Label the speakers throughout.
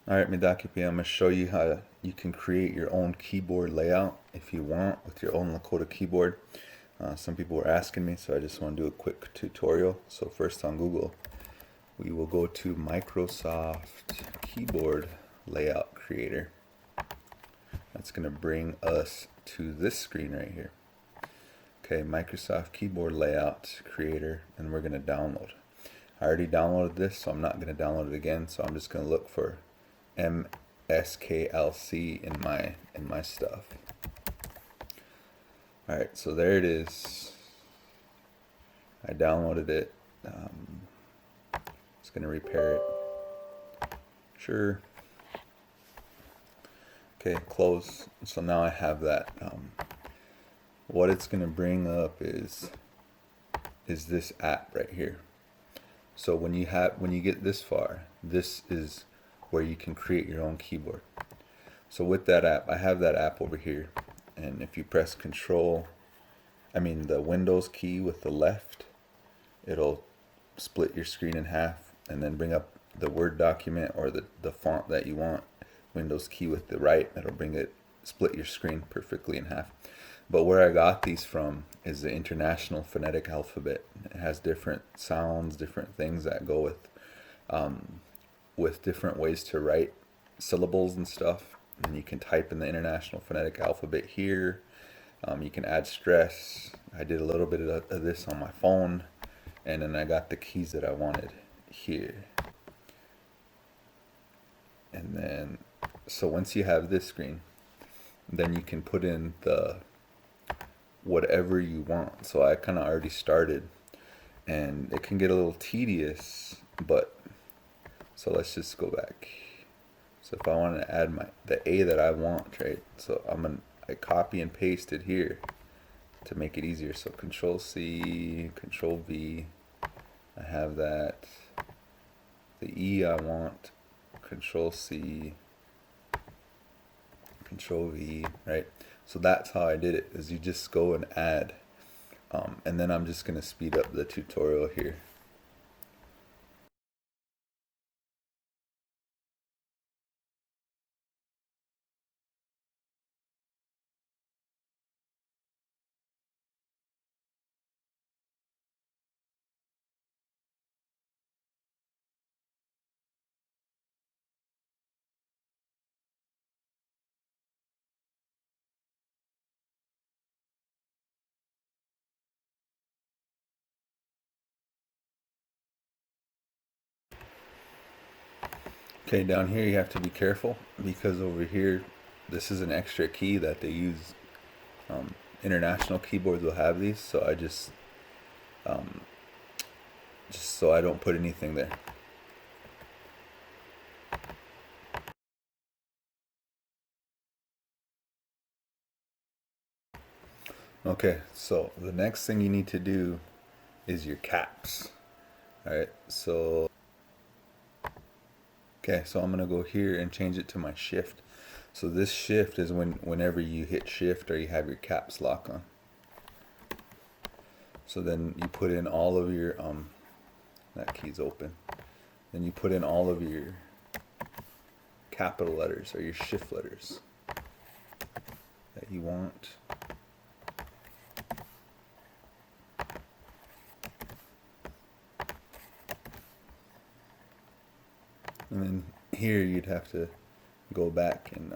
Speaker 1: Alright, Midaki P, I'm going to show you how you can create your own keyboard layout if you want with your own Lakota keyboard. Some people were asking me, so I just want to do a quick tutorial. So first on Google, we will go to Microsoft Keyboard Layout Creator. That's going to bring us to this screen right here. Okay, Microsoft Keyboard Layout Creator, and we're going to download. I already downloaded this, so I'm not going to download it again, so I'm just going to look for MSKLC in my stuff. Alright, so there it is. I downloaded it. Just gonna repair it. Sure. Okay, close. So now I have that. What it's gonna bring up is this app right here. So when you get this far, this is where you can create your own keyboard. So with that app, I have that app over here, and if you press the Windows key with the left, it'll split your screen in half and then bring up the Word document or the font that you want. Windows key with the right, it'll split your screen perfectly in half. But where I got these from is the International Phonetic Alphabet. It has different sounds, different things that go with different ways to write syllables and stuff. And you can type in the International Phonetic Alphabet here. You can add stress. I did a little bit of this on my phone, and then I got the keys that I wanted here. And then, so once you have this screen, then you can put in the whatever you want. So I kind of already started, and it can get a little tedious, but so let's just go back. So if I want to add the A that I want, right? So I copy and paste it here to make it easier. So Control C, Control V. I have that. The E I want, Control C, Control V, right? So that's how I did it, is you just go and add. And then I'm just going to speed up the tutorial here. Okay, down here you have to be careful because over here, this is an extra key that they use. International keyboards will have these, so I just so I don't put anything there. Okay, so the next thing you need to do is your caps. Alright, so I'm gonna go here and change it to my shift. So this shift is whenever you hit shift or you have your caps lock on. So then you put in all of your that key's open. Then you put in all of your capital letters or your shift letters that you want. And then here you'd have to go back and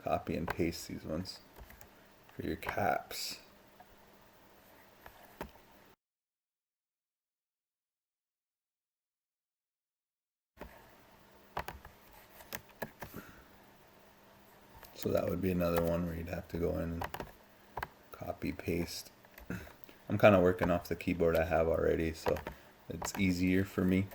Speaker 1: copy and paste these ones for your caps. So that would be another one where you'd have to go in and copy paste. I'm kind of working off the keyboard I have already, so it's easier for me.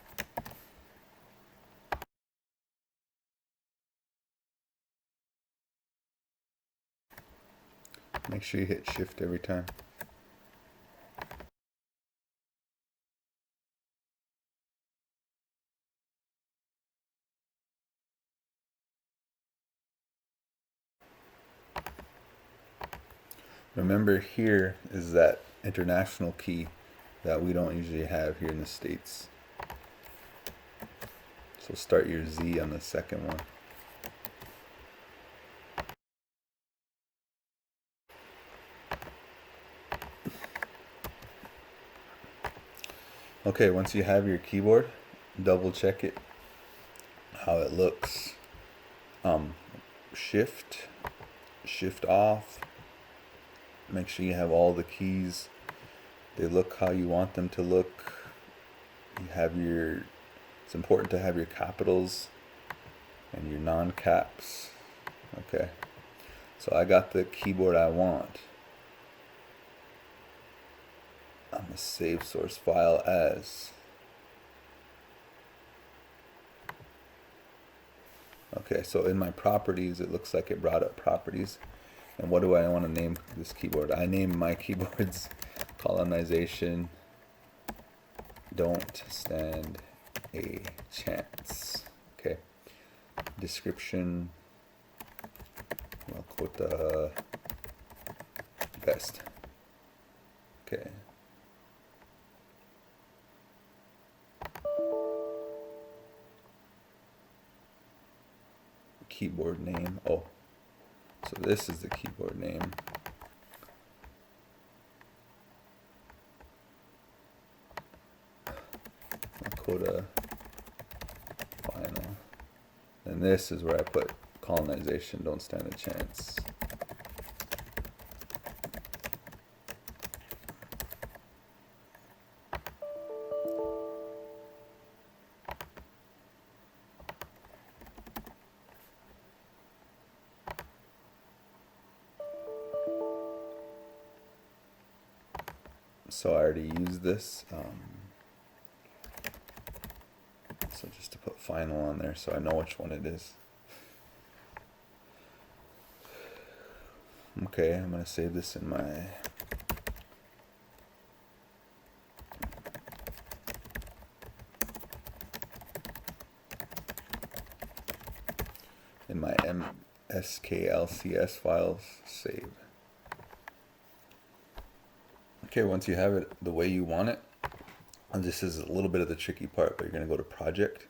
Speaker 1: Make sure you hit shift every time. Remember, here is that international key that we don't usually have here in the States. So start your Z on the second one. Okay, once you have your keyboard, double check it, how it looks. Shift off. Make sure you have all the keys. They look how you want them to look. It's important to have your capitals and your non-caps. Okay, so I got the keyboard I want. I'm gonna save source file as. Okay, so in my properties, it looks like it brought up properties. And what do I want to name this keyboard? I name my keyboards colonization don't stand a chance. Okay. Description, Lakota best. Okay. Keyboard name. Oh, so this is the keyboard name. Lakota final. And this is where I put colonization don't stand a chance. So I already used this. So just to put final on there so I know which one it is. Okay, I'm going to save this in my MSKLCS files. Save. Okay, once you have it the way you want it, and this is a little bit of the tricky part, but you're going to go to project,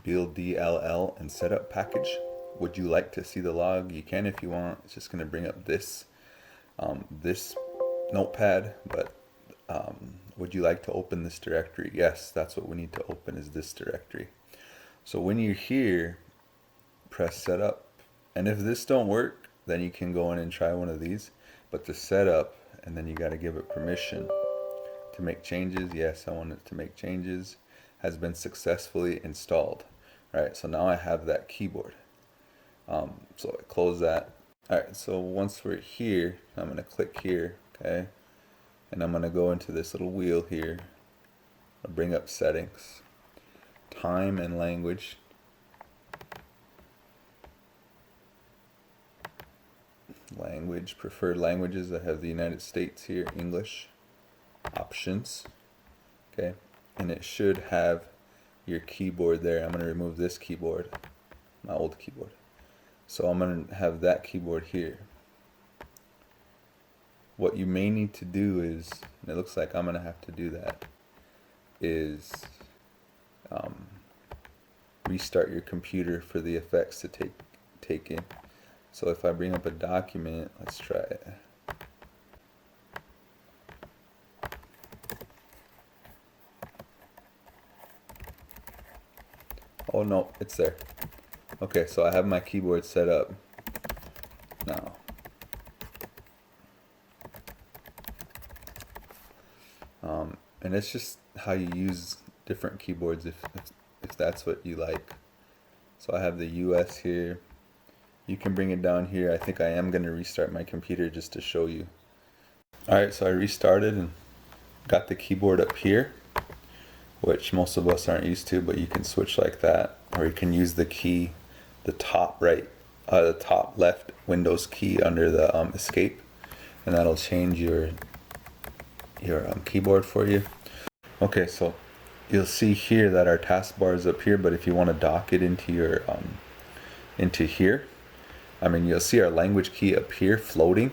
Speaker 1: build DLL, and setup package. Would you like to see the log? You can if you want. It's just going to bring up this this notepad, but would you like to open this directory? Yes, that's what we need to open, is this directory. So when you're here, press setup, and if this don't work, then you can go in and try one of these. But the setup, and then you got to give it permission to make changes. Yes, I want it to make changes. Has been successfully installed. All right, so now I have that keyboard. So I close that. All right, so once we're here, I'm going to click here, okay? And I'm going to go into this little wheel here. I'll bring up settings, time and language. Language, preferred languages. I have the United States here, English. Options, okay, and it should have your keyboard there. I'm going to remove this keyboard, my old keyboard. So I'm going to have that keyboard here. What you may need to do is, and it looks like I'm going to have to do that, is restart your computer for the effects to take in. So if I bring up a document, let's try it. Oh no, it's there. Okay, so I have my keyboard set up now. And it's just how you use different keyboards if that's what you like. So I have the US here. You can bring it down here. I think I am going to restart my computer just to show you. Alright, so I restarted and got the keyboard up here, which most of us aren't used to, but you can switch like that, or you can use the key, the top left Windows key under the escape, and that'll change your keyboard for you. Okay, so you'll see here that our taskbar is up here, but if you want to dock it into your into here, I mean, you'll see our language key up here floating,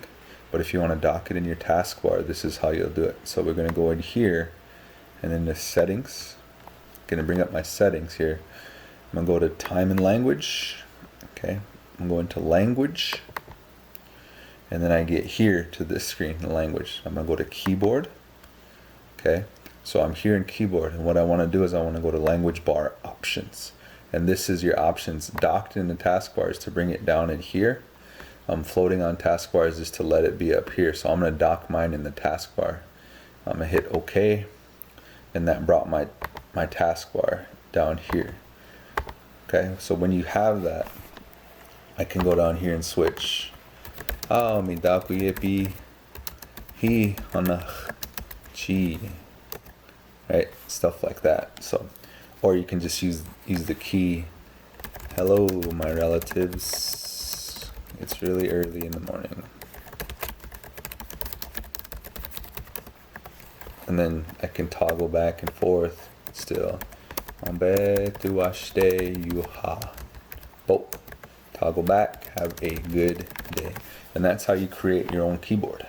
Speaker 1: but if you want to dock it in your taskbar, this is how you'll do it. So we're going to go in here, and in the settings, I'm going to bring up my settings here, I'm going to go to time and language. Okay, I'm going to language. And then I get here to this screen, the language. I'm going to go to keyboard. Okay, so I'm here in keyboard. And what I want to do is I want to go to language bar options. And this is your options docked in the taskbars to bring it down in here. Floating on taskbars is to let it be up here. So I'm going to dock mine in the taskbar. I'm going to hit OK. And that brought my taskbar down here. Okay, so when you have that, I can go down here and switch. Oh, mi daku yepi hi hana chi. Right, stuff like that. So, or you can just use the key. Hello, my relatives. It's really early in the morning. And then I can toggle back and forth still. Ambe tuashite yuha. Oh, toggle back. Have a good day. And that's how you create your own keyboard.